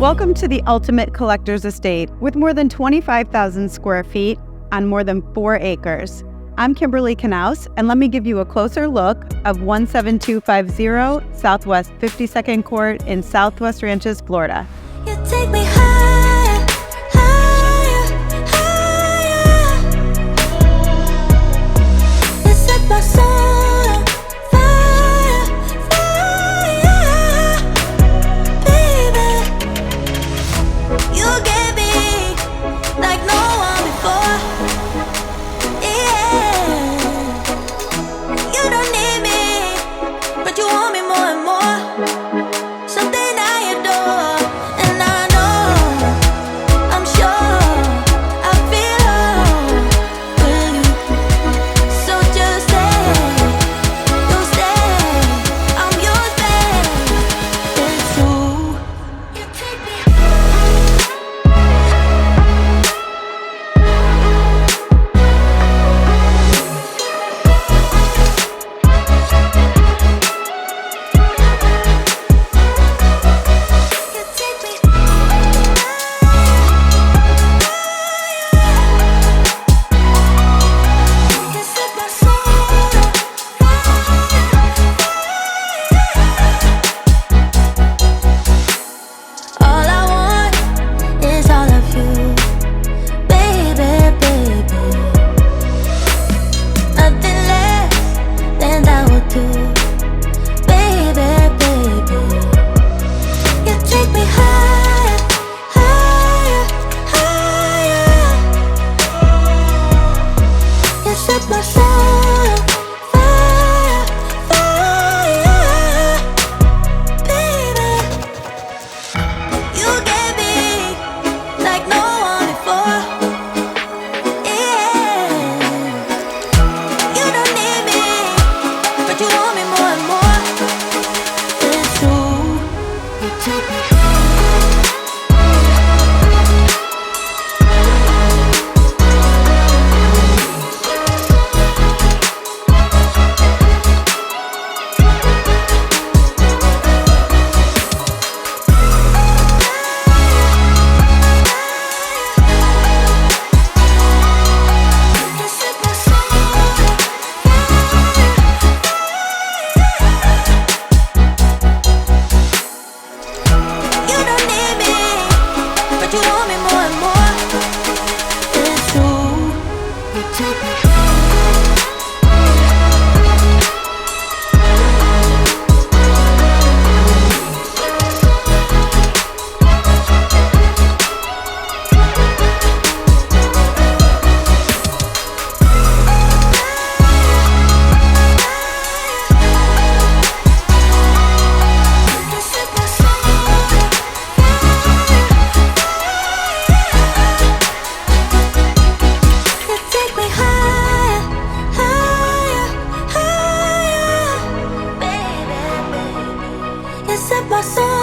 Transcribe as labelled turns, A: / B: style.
A: Welcome to the ultimate collector's estate with more than 25,000 square feet on more than 4 acres. I'm Kimberly Knaus, and let me give you a closer look of 17250 Southwest 52nd Court in Southwest Ranches, Florida.
B: You take me higher, higher, higher. You set my soul on fire, fire. Baby, you get me like no one before. Yeah, you don't need me, but you want me more and more. Something I adore. And I know, I'm sure, I feel with you. So just stay, you'll stay, I'm yours, babe. It's true. You take me my soul on fire, fire. Baby, you get me like no one before. Yeah, you don't need me, but you want me more and more. It's true, you take me. You want me more and more. It's true, you take me. Set my soul